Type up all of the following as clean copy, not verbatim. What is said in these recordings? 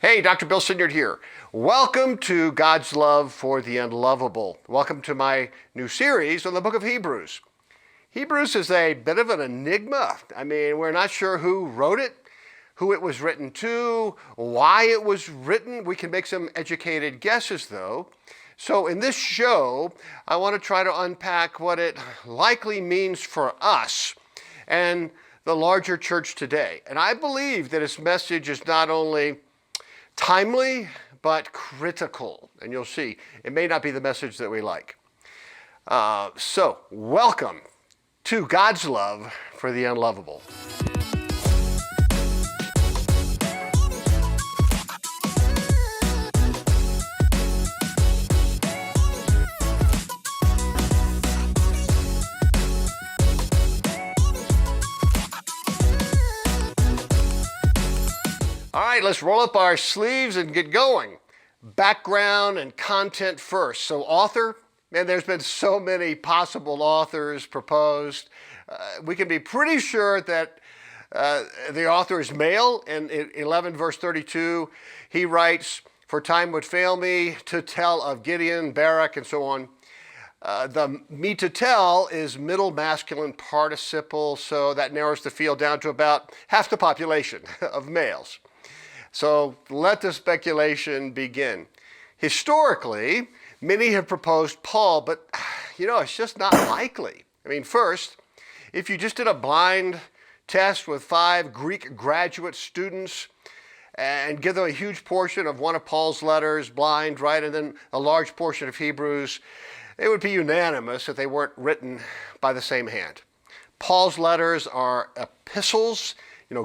Hey, Dr. Bill Sinyard here. Welcome to God's Love for the Unlovable. Welcome to my new series on the book of Hebrews. Hebrews is a bit of an enigma. We're not sure who wrote it, who it was written to, why it was written. We can make some educated guesses, though. So in this show, I want to try to unpack what it likely means for us and the larger church today. And I believe that its message is not only timely, but critical. And you'll see, it may not be the message that we like. So, welcome to God's Love for the Unlovable. All right, let's roll up our sleeves and get going. Background and content first. So author, there's been so many possible authors proposed. We can be pretty sure that the author is male. In 11 verse 32, he writes, "For time would fail me to tell of Gideon, Barak, and so on." The me to tell is middle masculine participle, so that narrows the field down to about half the population of males. So let the speculation begin. Historically, many have proposed Paul, but it's just not likely. First, if you just did a blind test with 5 Greek graduate students and give them a huge portion of one of Paul's letters, blind, right, and then a large portion of Hebrews, it would be unanimous that they weren't written by the same hand. Paul's letters are epistles,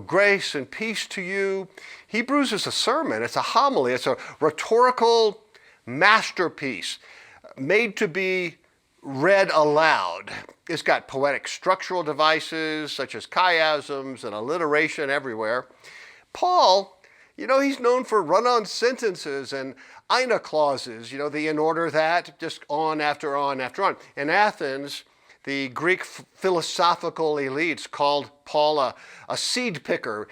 grace and peace to you. Hebrews is a sermon, it's a homily, it's a rhetorical masterpiece made to be read aloud. It's got poetic structural devices such as chiasms and alliteration everywhere. Paul, he's known for run-on sentences and eine clauses, the in order that, just on after on after on. In Athens, the Greek philosophical elites called Paul a seed picker,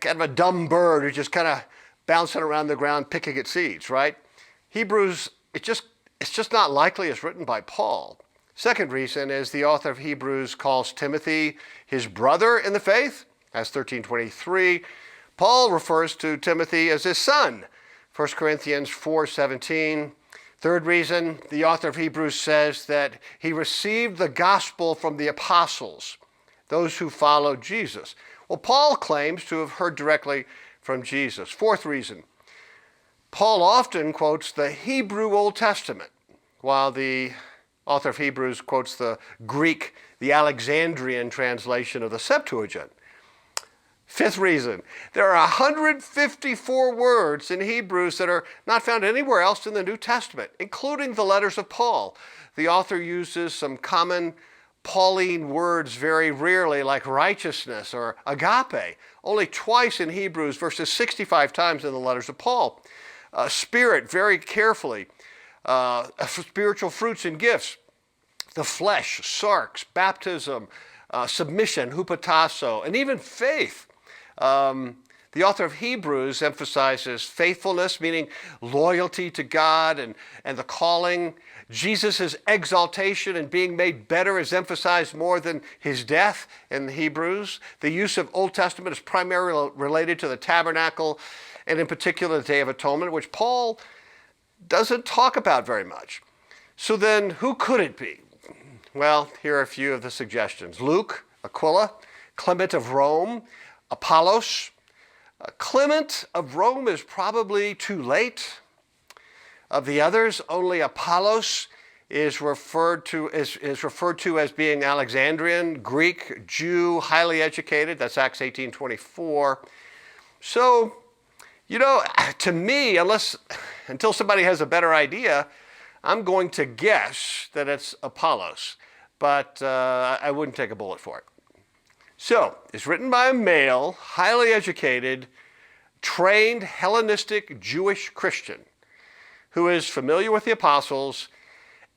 kind of a dumb bird who's just kind of bouncing around the ground picking at seeds, right? Hebrews, it's just not likely it's written by Paul. Second reason is the author of Hebrews calls Timothy his brother in the faith, as 13:23. Paul refers to Timothy as his son, 1 Corinthians 4:17. Third reason, the author of Hebrews says that he received the gospel from the apostles, those who followed Jesus. Well, Paul claims to have heard directly from Jesus. Fourth reason, Paul often quotes the Hebrew Old Testament, while the author of Hebrews quotes the Greek, the Alexandrian translation of the Septuagint. Fifth reason, there are 154 words in Hebrews that are not found anywhere else in the New Testament, including the letters of Paul. The author uses some common Pauline words very rarely, like righteousness or agape, only twice in Hebrews versus 65 times in the letters of Paul. Spirit, very carefully. Spiritual fruits and gifts. The flesh, sarx, baptism, submission, hupotasso, and even faith. The author of Hebrews emphasizes faithfulness, meaning loyalty to God and the calling. Jesus' exaltation and being made better is emphasized more than his death in Hebrews. The use of Old Testament is primarily related to the tabernacle and in particular the Day of Atonement, which Paul doesn't talk about very much. So then who could it be? Well, here are a few of the suggestions. Luke, Aquila, Clement of Rome, Apollos. Clement of Rome is probably too late. Of the others, only Apollos is referred to as being Alexandrian, Greek, Jew, highly educated. That's Acts 18:24. So, to me, until somebody has a better idea, I'm going to guess that it's Apollos, but I wouldn't take a bullet for it. So, it's written by a male, highly educated, trained Hellenistic Jewish Christian who is familiar with the apostles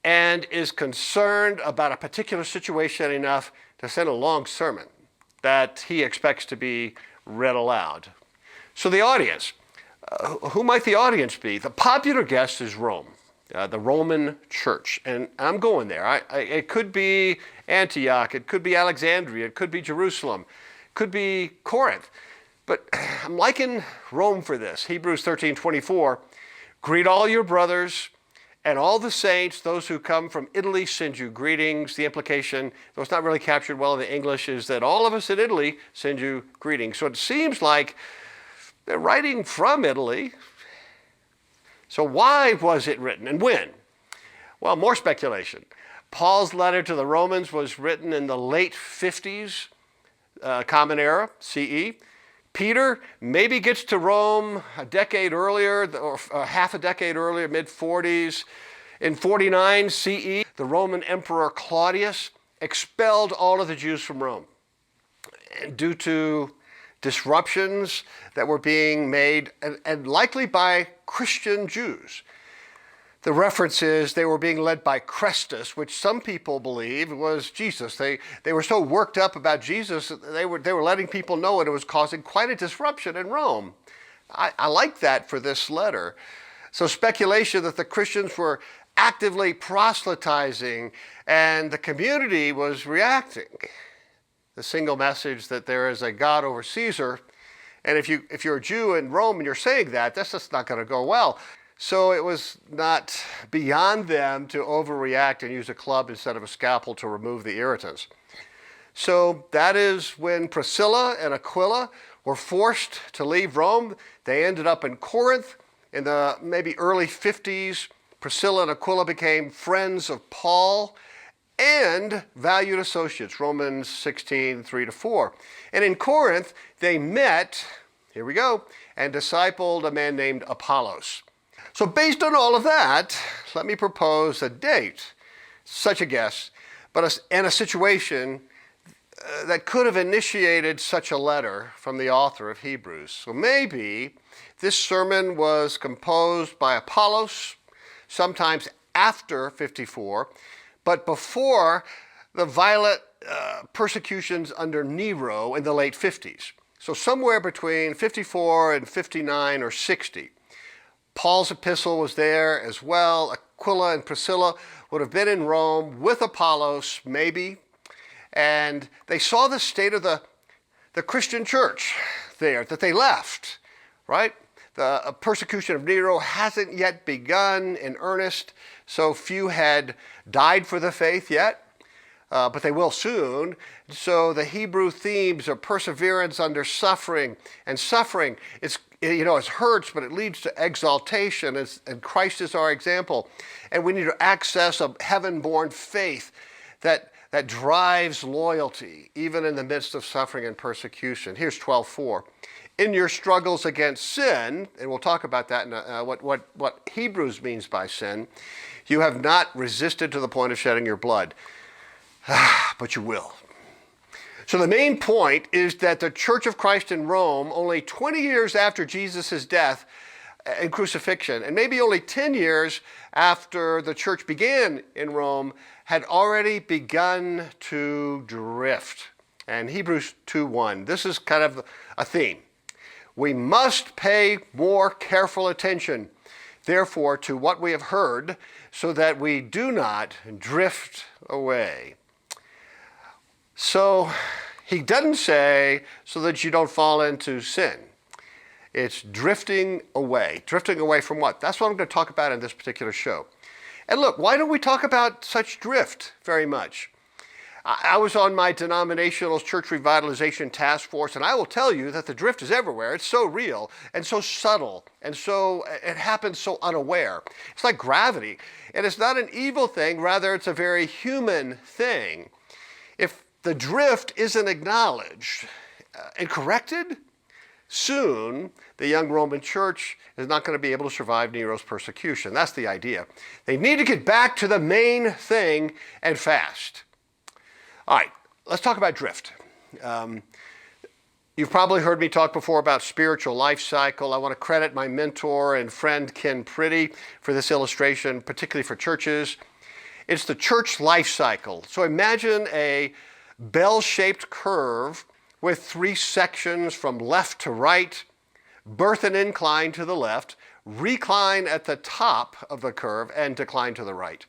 and is concerned about a particular situation enough to send a long sermon that he expects to be read aloud. So the audience, Who might the audience be? The popular guess is Rome, the Roman church. And I'm going there. It could be Antioch, it could be Alexandria, it could be Jerusalem, it could be Corinth. But I'm liking Rome for this. Hebrews 13:24, greet all your brothers and all the saints, those who come from Italy send you greetings. The implication, though it's not really captured well in the English, is that all of us in Italy send you greetings. So it seems like they're writing from Italy. So why was it written and when? Well, more speculation. Paul's letter to the Romans was written in the late 50s, Common Era, CE. Peter maybe gets to Rome a decade earlier, or half a decade earlier, mid-40s. In 49 CE, the Roman Emperor Claudius expelled all of the Jews from Rome. And due to disruptions that were being made, and likely by Christian Jews. The reference is they were being led by Chrestus, which some people believe was Jesus. They were so worked up about Jesus, they were letting people know it was causing quite a disruption in Rome. I like that for this letter. So speculation that the Christians were actively proselytizing and the community was reacting. The single message that there is a God over Caesar, and if you're a Jew in Rome and you're saying that, that's just not going to go well. So it was not beyond them to overreact and use a club instead of a scalpel to remove the irritants. So that is when Priscilla and Aquila were forced to leave Rome. They ended up in Corinth in the maybe early 50s. Priscilla and Aquila became friends of Paul and valued associates, Romans 16, 3-4. And in Corinth, they met, here we go, and discipled a man named Apollos. So based on all of that, let me propose a date, such a guess, and a situation that could have initiated such a letter from the author of Hebrews. So maybe this sermon was composed by Apollos, sometimes after 54, but before the violent persecutions under Nero in the late 50s. So somewhere between 54 and 59 or 60. Paul's epistle was there as well. Aquila and Priscilla would have been in Rome with Apollos, maybe. And they saw the state of the Christian church there, that they left, right? The persecution of Nero hasn't yet begun in earnest, so few had died for the faith yet, but they will soon. So the Hebrew themes of perseverance under suffering, and suffering, it hurts, but it leads to exaltation, and Christ is our example. And we need to access a heaven-born faith that drives loyalty, even in the midst of suffering and persecution. Here's 12:4. In your struggles against sin, and we'll talk about that, what Hebrews means by sin, you have not resisted to the point of shedding your blood, but you will. So the main point is that the Church of Christ in Rome, only 20 years after Jesus' death and crucifixion, and maybe only 10 years after the church began in Rome, had already begun to drift. And Hebrews 2:1, this is kind of a theme. We must pay more careful attention, therefore, to what we have heard, so that we do not drift away. So he doesn't say so that you don't fall into sin. It's drifting away. Drifting away from what? That's what I'm going to talk about in this particular show. And look, why don't we talk about such drift very much? I was on my denominational church revitalization task force, and I will tell you that the drift is everywhere. It's so real and so subtle, and so it happens so unaware. It's like gravity, and it's not an evil thing. Rather, it's a very human thing. If the drift isn't acknowledged and corrected, soon the young Roman church is not going to be able to survive Nero's persecution. That's the idea. They need to get back to the main thing and fast. All right, let's talk about drift. You've probably heard me talk before about spiritual life cycle. I want to credit my mentor and friend Ken Priddy for this illustration, particularly for churches. It's the church life cycle. So imagine a bell-shaped curve with 3 sections from left to right, birth and incline to the left, recline at the top of the curve, and decline to the right.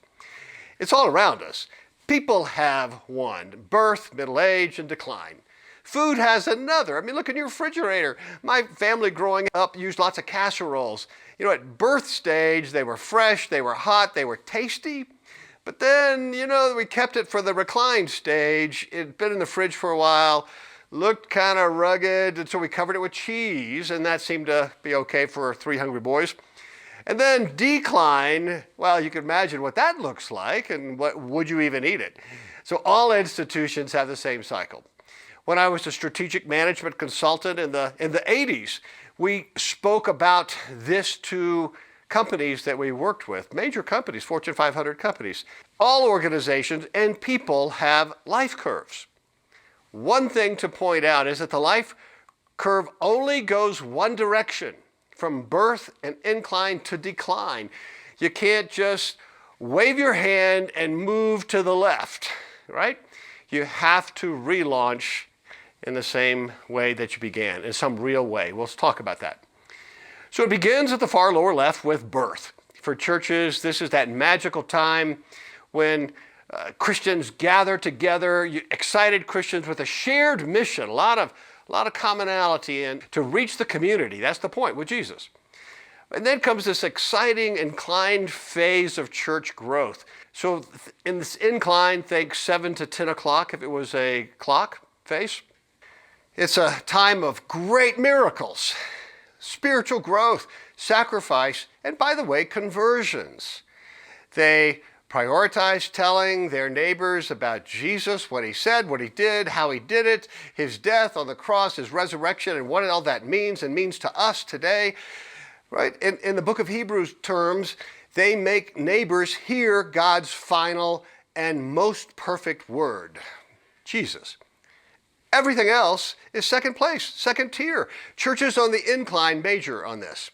It's all around us. People have one, birth, middle age, and decline. Food has another. I mean, look in your refrigerator. My family growing up used lots of casseroles. You know, at birth stage, they were fresh, they were hot, they were tasty. But then, we kept it for the recline stage. It'd been in the fridge for a while, looked kind of rugged, and so we covered it with cheese, and that seemed to be okay for 3 hungry boys. And then decline, well, you can imagine what that looks like, and would you even eat it? So all institutions have the same cycle. When I was a strategic management consultant in the 80s, we spoke about this to companies that we worked with, major companies, Fortune 500 companies. All organizations and people have life curves. One thing to point out is that the life curve only goes one direction, from birth and incline to decline. You can't just wave your hand and move to the left, right? You have to relaunch in the same way that you began, in some real way. We'll talk about that. So it begins at the far lower left with birth. For churches, this is that magical time when Christians gather together, excited Christians with a shared mission, a lot of commonality, and to reach the community. That's the point with Jesus. And then comes this exciting inclined phase of church growth. So in this incline, think 7 to 10 o'clock if it was a clock face. It's a time of great miracles, spiritual growth, sacrifice, and by the way, conversions. They prioritize telling their neighbors about Jesus, what he said, what he did, how he did it, his death on the cross, his resurrection, and what all that means and means to us today. Right? In the book of Hebrews terms, they make neighbors hear God's final and most perfect word, Jesus. Everything else is second place, second tier. Churches on the incline major on this.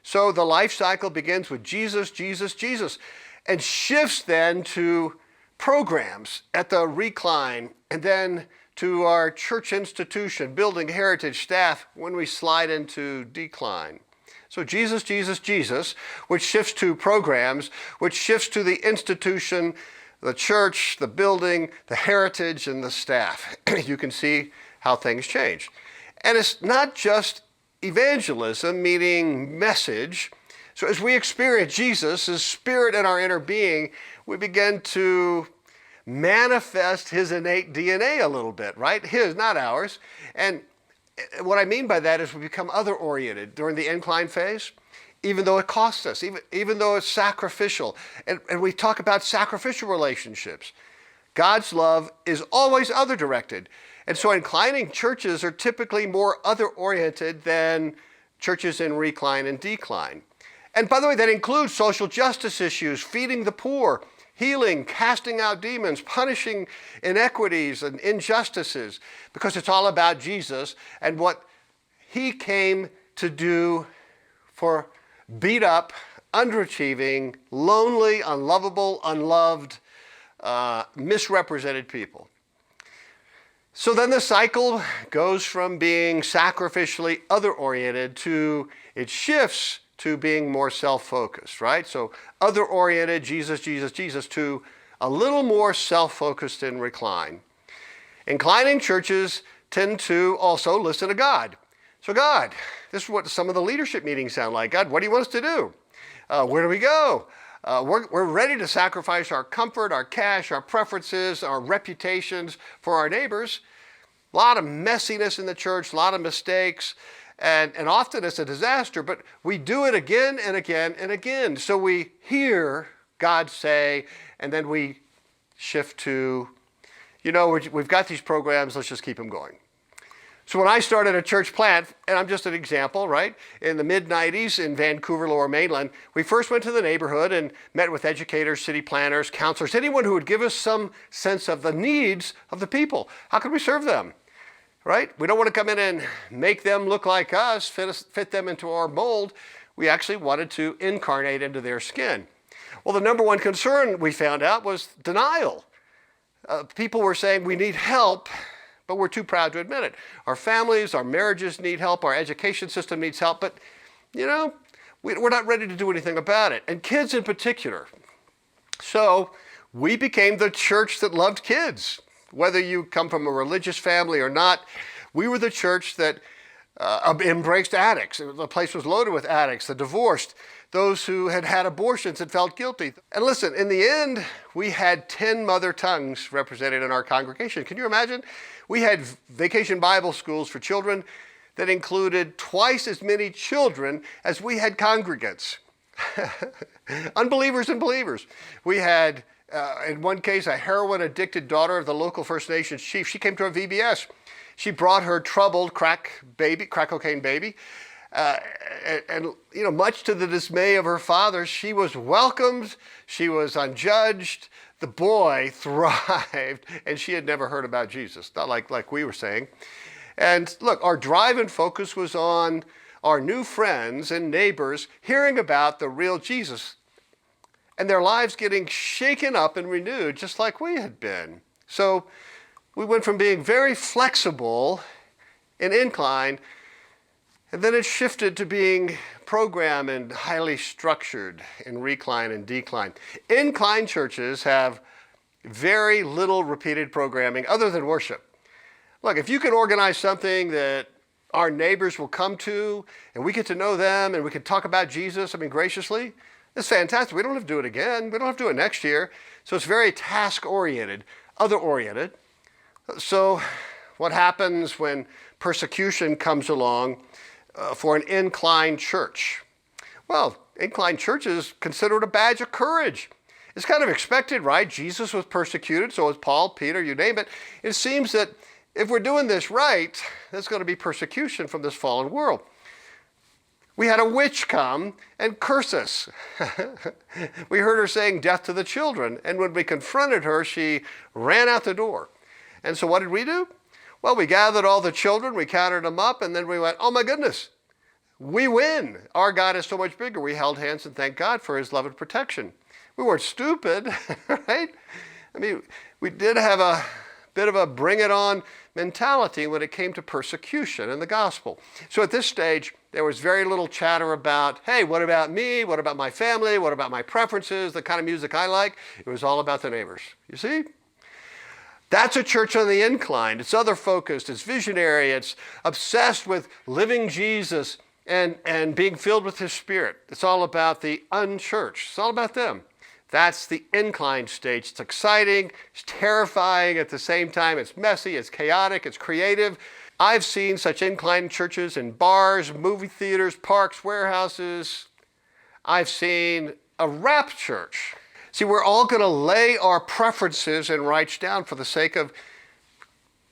So the life cycle begins with Jesus, Jesus, Jesus, and shifts then to programs at the recline, and then to our church institution, building, heritage, staff, when we slide into decline. So Jesus, Jesus, Jesus, which shifts to programs, which shifts to the institution, the church, the building, the heritage, and the staff. You can see how things change. And it's not just evangelism, meaning message. So as we experience Jesus' spirit in our inner being, we begin to manifest his innate DNA a little bit, right? His, not ours. And what I mean by that is we become other-oriented during the incline phase, even though it costs us, even though it's sacrificial. And we talk about sacrificial relationships. God's love is always other-directed. And so inclining churches are typically more other-oriented than churches in recline and decline. And by the way, that includes social justice issues, feeding the poor, healing, casting out demons, punishing inequities and injustices, because it's all about Jesus and what he came to do for beat up, underachieving, lonely, unlovable, unloved, misrepresented people. So then the cycle goes from being sacrificially other-oriented to, it shifts to being more self-focused, right? So other-oriented, Jesus, Jesus, Jesus, to a little more self-focused in recline. Inclining churches tend to also listen to God. So God, this is what some of the leadership meetings sound like. God, what do you want us to do? Where do we go? We're ready to sacrifice our comfort, our cash, our preferences, our reputations for our neighbors. A lot of messiness in the church, a lot of mistakes. And often it's a disaster, but we do it again and again and again. So we hear God say, and then we shift to, we've got these programs, let's just keep them going. So when I started a church plant, and I'm just an example, right? In the mid-90s in Vancouver, Lower Mainland, we first went to the neighborhood and met with educators, city planners, counselors, anyone who would give us some sense of the needs of the people. How could we serve them? Right? We don't want to come in and make them look like us, fit them into our mold. We actually wanted to incarnate into their skin. Well, the number one concern we found out was denial. People were saying we need help, but we're too proud to admit it. Our families, our marriages need help, our education system needs help, but, we're not ready to do anything about it, and kids in particular. So we became the church that loved kids. Whether you come from a religious family or not, we were the church that embraced addicts. The place was loaded with addicts, the divorced, those who had had abortions and felt guilty. And listen, in the end, we had 10 mother tongues represented in our congregation. Can you imagine? We had vacation Bible schools for children that included twice as many children as we had congregants. Unbelievers and believers. We had, in one case, a heroin-addicted daughter of the local First Nations chief. She came to our VBS. She brought her troubled crack cocaine baby. Much to the dismay of her father, she was welcomed, she was unjudged, the boy thrived, and she had never heard about Jesus, not like we were saying. And look, our drive and focus was on our new friends and neighbors hearing about the real Jesus and their lives getting shaken up and renewed just like we had been. So we went from being very flexible in incline, and then it shifted to being program and highly structured in recline and decline. Incline churches have very little repeated programming other than worship. Look, if you can organize something that our neighbors will come to and we get to know them and we can talk about Jesus, graciously, it's fantastic. We don't have to do it again. We don't have to do it next year. So it's very task-oriented, other-oriented. So what happens when persecution comes along for an incline church? Well, incline churches consider it a badge of courage. It's kind of expected, right? Jesus was persecuted, so was Paul, Peter, you name it. It seems that if we're doing this right, there's going to be persecution from this fallen world. We had a witch come and curse us. We heard her saying death to the children, and when we confronted her, she ran out the door. And so what did we do? Well, we gathered all the children, we counted them up, and then we went, oh my goodness, we win. Our God is so much bigger. We held hands and thanked God for his love and protection. We weren't stupid, right? We did have a bit of a bring it on mentality when it came to persecution in the gospel. So at this stage, there was very little chatter about, hey, what about me? What about my family? What about my preferences? The kind of music I like? It was all about the neighbors. You see? That's a church on the incline. It's other focused. It's visionary. It's obsessed with living Jesus and being filled with his Spirit. It's all about the unchurched. It's all about them. That's the incline stage. It's exciting, it's terrifying at the same time. It's messy, it's chaotic, it's creative. I've seen such incline churches in bars, movie theaters, parks, warehouses. I've seen a rap church. See, we're all going to lay our preferences and rights down for the sake of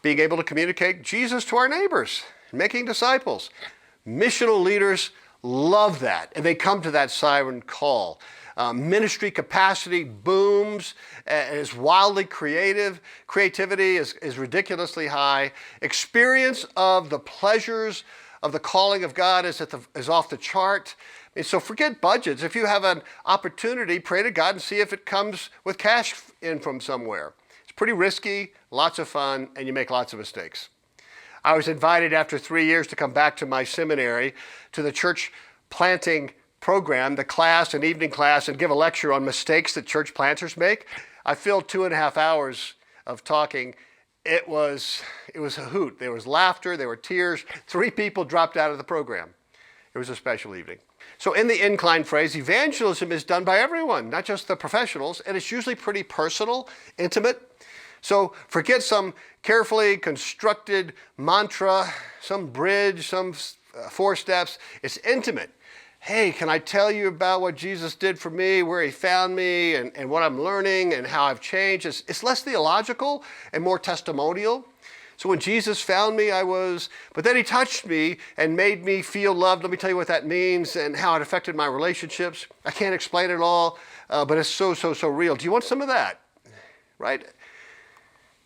being able to communicate Jesus to our neighbors, making disciples. Missional leaders love that, and they come to that siren call. Ministry capacity booms, is wildly creative. Creativity is ridiculously high. Experience of the pleasures of the calling of God is off the chart. And so forget budgets. If you have an opportunity, pray to God and see if it comes with cash in from somewhere. It's pretty risky, lots of fun, and you make lots of mistakes. I was invited after 3 years to come back to my seminary to the church planting program, the class, an evening class, and give a lecture on mistakes that church planters make. I filled 2.5 hours of talking. It was a hoot. There was laughter, there were tears. 3 people dropped out of the program. It was a special evening. So in the incline phrase, evangelism is done by everyone, not just the professionals, and it's usually pretty personal, intimate. So forget some carefully constructed mantra, some bridge, some 4 steps. It's intimate. Hey, can I tell you about what Jesus did for me, where he found me, and what I'm learning and how I've changed? It's less theological and more testimonial. So when Jesus found me, but then he touched me and made me feel loved. Let me tell you what that means and how it affected my relationships. I can't explain it all, but it's so real. Do you want some of that? Right?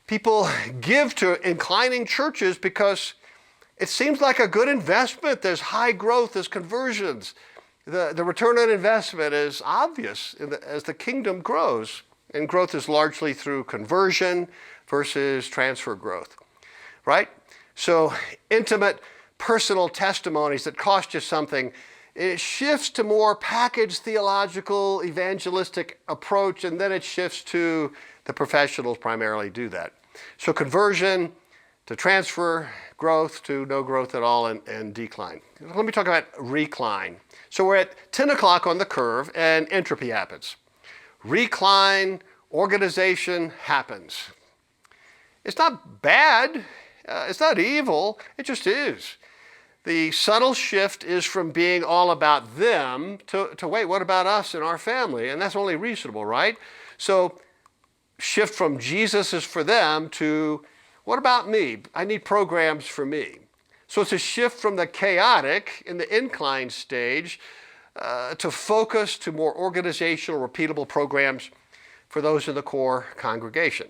People give to inclining churches because it seems like a good investment. There's high growth, there's conversions. The return on investment is obvious as the kingdom grows. And growth is largely through conversion versus transfer growth. right? So intimate, personal testimonies that cost you something, it shifts to more packaged theological, evangelistic approach, and then it shifts to the professionals primarily do that. So conversion to transfer, growth to no growth at all, and decline. Let me talk about recline. So we're at 10 o'clock on the curve, and entropy happens. Recline, organization happens. It's not bad. It's not evil. It just is. The subtle shift is from being all about them to wait, what about us and our family? And that's only reasonable, right? So shift from Jesus is for them to what about me? I need programs for me. So it's a shift from the chaotic in the incline stage to focus to more organizational, repeatable programs for those in the core congregation.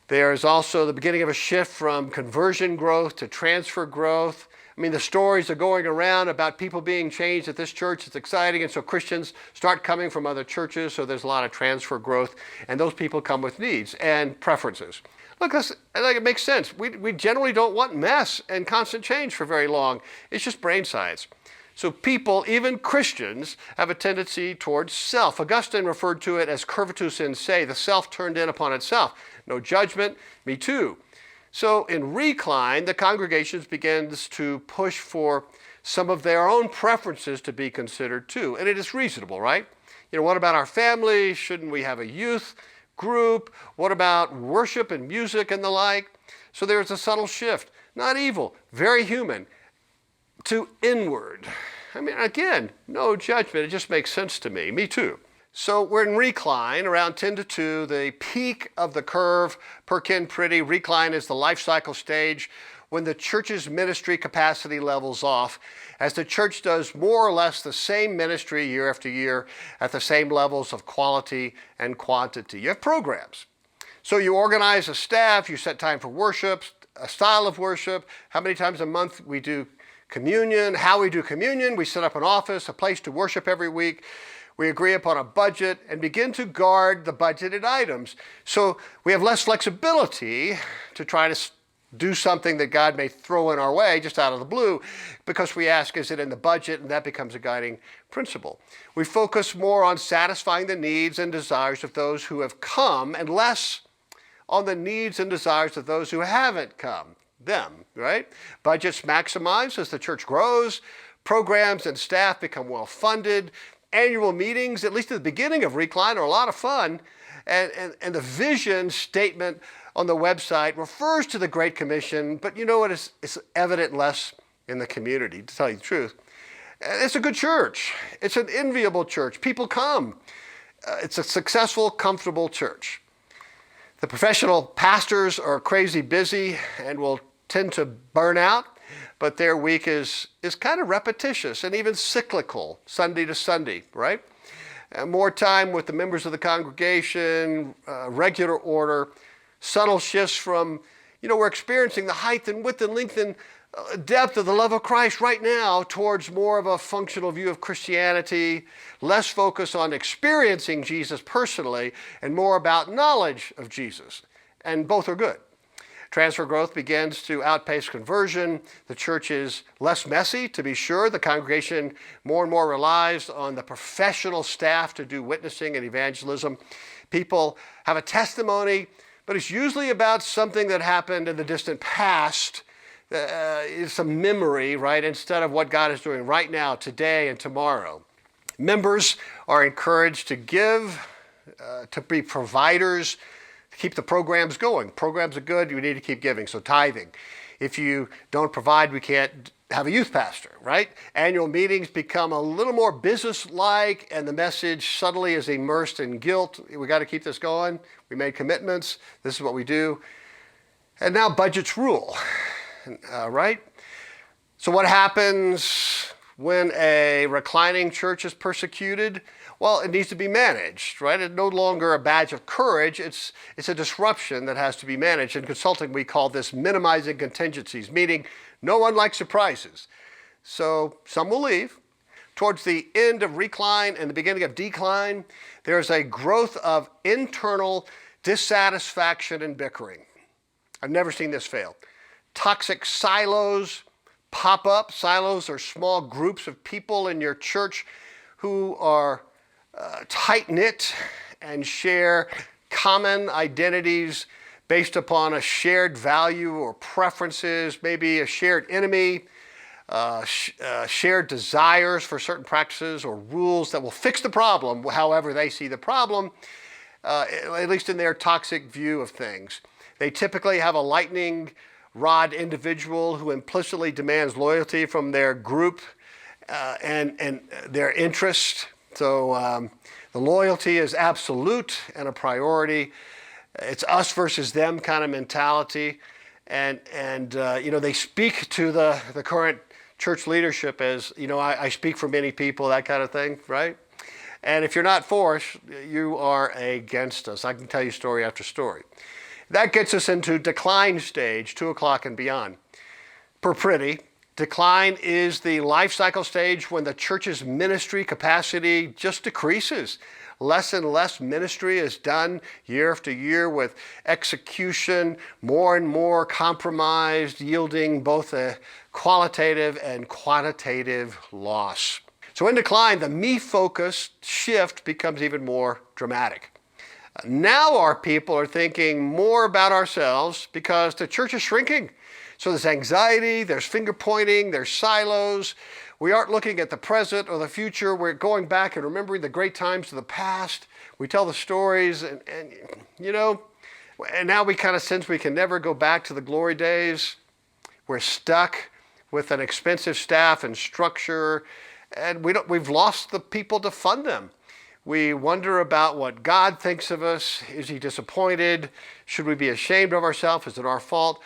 There is also the beginning of a shift from conversion growth to transfer growth. I mean, the stories are going around about people being changed at this church. It's exciting, and so Christians start coming from other churches, so there's a lot of transfer growth, and those people come with needs and preferences. Look, it makes sense. We generally don't want mess and constant change for very long. It's just brain science. So people, even Christians, have a tendency towards self. Augustine referred to it as curvatus in se, the self turned in upon itself. No judgment, me too. So in recline, the congregations begins to push for some of their own preferences to be considered too. And it is reasonable, right? You know, what about our family? Shouldn't we have a youth group? What about worship and music and the like? So there's a subtle shift. Not evil, very human, to inward. I mean, again, no judgment. It just makes sense to me. Me too. So we're in recline around 10 to 2, the peak of the curve, Perkin pretty. Recline is the life cycle stage when the church's ministry capacity levels off, as the church does more or less the same ministry year after year at the same levels of quality and quantity. You have programs. So you organize a staff, you set time for worship, a style of worship, how many times a month we do communion, how we do communion, we set up an office, a place to worship every week. We agree upon a budget and begin to guard the budgeted items. So we have less flexibility to try to do something that God may throw in our way just out of the blue, because we ask, is it in the budget? And that becomes a guiding principle. We focus more on satisfying the needs and desires of those who have come and less on the needs and desires of those who haven't come, them, right? Budgets maximize as the church grows. Programs and staff become well funded. Annual meetings, at least at the beginning of Recline, are a lot of fun. And the vision statement on the website refers to the Great Commission, but you know what? It's evident less in the community, to tell you the truth. It's a good church. It's an enviable church. People come. It's a successful, comfortable church. The professional pastors are crazy busy and will tend to burn out, but their week is kind of repetitious and even cyclical, Sunday to Sunday, right? More time with the members of the congregation, regular order, subtle shifts from, we're experiencing the height and width and length and depth of the love of Christ right now towards more of a functional view of Christianity, less focus on experiencing Jesus personally and more about knowledge of Jesus. And both are good. Transfer growth begins to outpace conversion. The church is less messy, to be sure. The congregation more and more relies on the professional staff to do witnessing and evangelism. People have a testimony, but it's usually about something that happened in the distant past. It's a memory, right, instead of what God is doing right now, today, and tomorrow. Members are encouraged to give, to be providers, keep the programs going. Programs are good, you need to keep giving, so tithing. If you don't provide, we can't have a youth pastor, right? Annual meetings become a little more business-like, and the message suddenly is immersed in guilt. We got to keep this going. We made commitments. This is what we do. And now budgets rule, right? So what happens when a reclining church is persecuted? Well, it needs to be managed, right? It's no longer a badge of courage. It's a disruption that has to be managed. In consulting, we call this minimizing contingencies, meaning no one likes surprises. So some will leave. Towards the end of recline and the beginning of decline, there's a growth of internal dissatisfaction and bickering. I've never seen this fail. toxic silos pop up. Silos are small groups of people in your church who are tight-knit and share common identities based upon a shared value or preferences, maybe a shared enemy, shared desires for certain practices or rules that will fix the problem however they see the problem, at least in their toxic view of things. They typically have a lightning rod individual who implicitly demands loyalty from their group and their interest. So the loyalty is absolute and a priority. It's us versus them kind of mentality. And they speak to the current church leadership as, I speak for many people, that kind of thing, right? And if you're not for us, you are against us. I can tell you story after story. That gets us into decline stage, 2 o'clock and beyond. Per Pretty, decline is the life cycle stage when the church's ministry capacity just decreases. Less and less ministry is done year after year with execution, more and more compromised, yielding both a qualitative and quantitative loss. So in decline, the me-focused shift becomes even more dramatic. Now our people are thinking more about ourselves because the church is shrinking. So there's anxiety, there's finger pointing, there's silos. We aren't looking at the present or the future. We're going back and remembering the great times of the past. We tell the stories and now we kind of sense we can never go back to the glory days. We're stuck with an expensive staff and structure, and we've lost the people to fund them. We wonder about what God thinks of us. Is he disappointed? Should we be ashamed of ourselves? Is it our fault?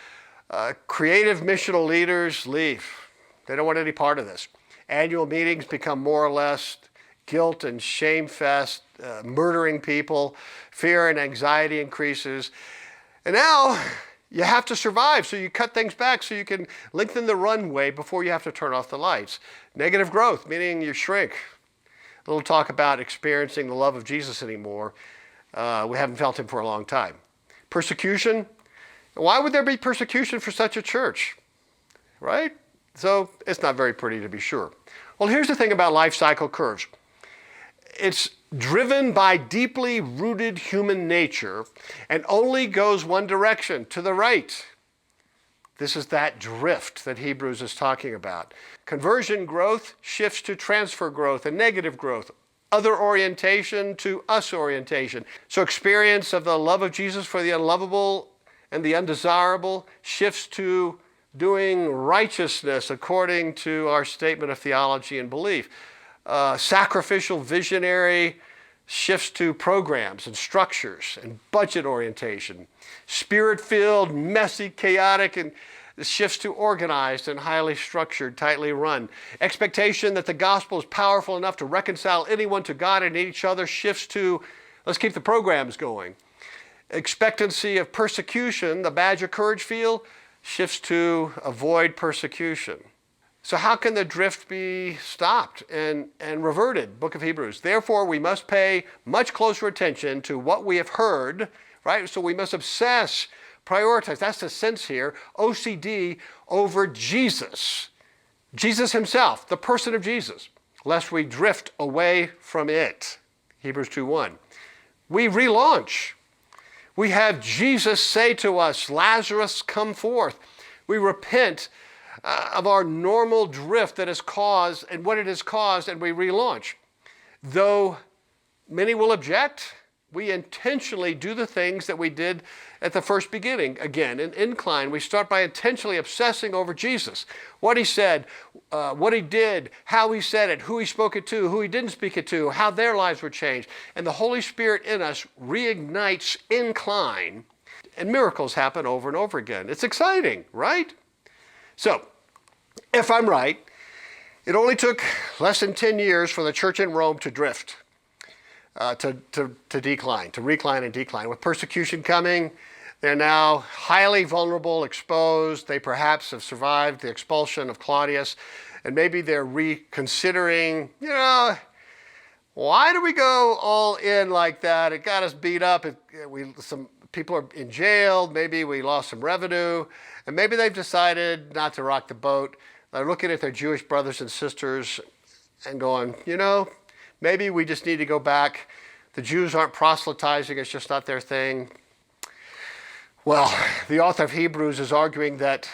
Creative missional leaders leave. They don't want any part of this. Annual meetings become more or less guilt and shame fest, murdering people. Fear and anxiety increases. And now you have to survive, so you cut things back so you can lengthen the runway before you have to turn off the lights. Negative growth, meaning you shrink. A little talk about experiencing the love of Jesus anymore. We haven't felt him for a long time. Persecution. Why would there be persecution for such a church? Right? So it's not very pretty, to be sure. Well, here's the thing about life cycle curves. It's driven by deeply rooted human nature and only goes one direction, to the right. This is that drift that Hebrews is talking about. Conversion growth shifts to transfer growth and negative growth. Other orientation to us orientation. So experience of the love of Jesus for the unlovable and the undesirable shifts to doing righteousness according to our statement of theology and belief. Sacrificial visionary shifts to programs and structures and budget orientation. Spirit-filled, messy, chaotic, and shifts to organized and highly structured, tightly run. Expectation that the gospel is powerful enough to reconcile anyone to God and each other shifts to, let's keep the programs going. Expectancy of persecution, the badge of courage feel, shifts to avoid persecution. So how can the drift be stopped and reverted? Book of Hebrews. Therefore, we must pay much closer attention to what we have heard, right? So we must obsess, prioritize. That's the sense here. OCD over Jesus. Jesus himself, the person of Jesus, lest we drift away from it. Hebrews 2:1. We relaunch. We have Jesus say to us, Lazarus, come forth. We repent of our normal drift that has caused and what it has caused, and we relaunch. Though many will object, we intentionally do the things that we did at the first beginning. Again, in incline, we start by intentionally obsessing over Jesus. What he said, what he did, how he said it, who he spoke it to, who he didn't speak it to, how their lives were changed. And the Holy Spirit in us reignites incline, and miracles happen over and over again. It's exciting, right? So, if I'm right, it only took less than 10 years for the church in Rome to drift. To decline, to recline and decline. With persecution coming, they're now highly vulnerable, exposed. They perhaps have survived the expulsion of Claudius, and maybe they're reconsidering, why do we go all in like that? It got us beat up. Some people are in jail, maybe we lost some revenue, and maybe they've decided not to rock the boat. They're looking at their Jewish brothers and sisters and going, maybe we just need to go back. The Jews aren't proselytizing, it's just not their thing. Well, the author of Hebrews is arguing that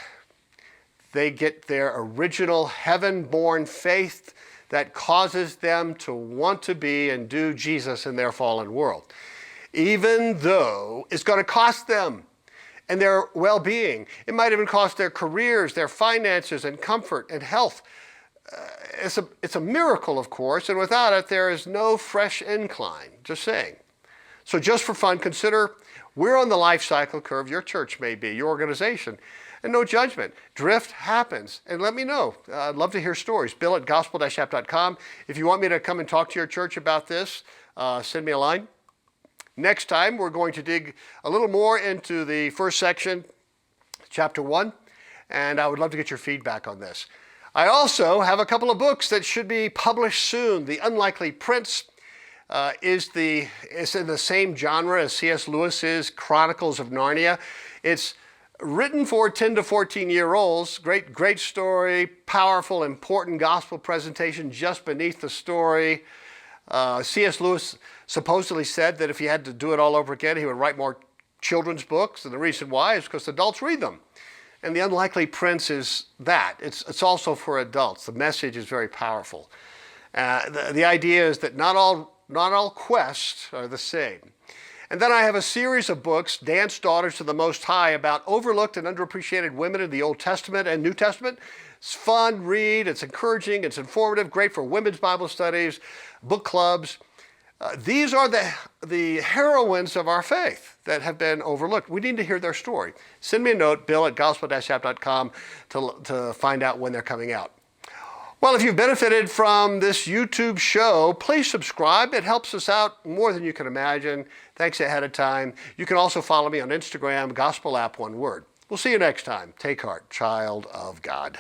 they get their original heaven-born faith that causes them to want to be and do Jesus in their fallen world, even though it's going to cost them and their well-being. It might even cost their careers, their finances, and comfort and health. It's a miracle, of course, and without it, there is no fresh incline, just saying. So just for fun, consider where on the life cycle curve your church may be, your organization. And no judgment. Drift happens. And let me know. I'd love to hear stories. Bill at gospel-app.com. If you want me to come and talk to your church about this, send me a line. Next time, we're going to dig a little more into the first section, chapter 1, and I would love to get your feedback on this. I also have a couple of books that should be published soon. The Unlikely Prince is in the same genre as C.S. Lewis's Chronicles of Narnia. It's written for 10 to 14-year-olds. Great story, powerful, important gospel presentation just beneath the story. C.S. Lewis supposedly said that if he had to do it all over again, he would write more children's books. And the reason why is because adults read them. And The Unlikely Prince is that. It's also for adults. The message is very powerful. The idea is that not all quests are the same. And then I have a series of books, Dance Daughters of the Most High, about overlooked and underappreciated women in the Old Testament and New Testament. It's fun read, it's encouraging, it's informative, great for women's Bible studies, book clubs. These are the heroines of our faith that have been overlooked. We need to hear their story. Send me a note, bill at gospel-app.com, to find out when they're coming out. Well, if you've benefited from this YouTube show, please subscribe. It helps us out more than you can imagine. Thanks ahead of time. You can also follow me on Instagram, Gospel App, one word. We'll see you next time. Take heart, child of God.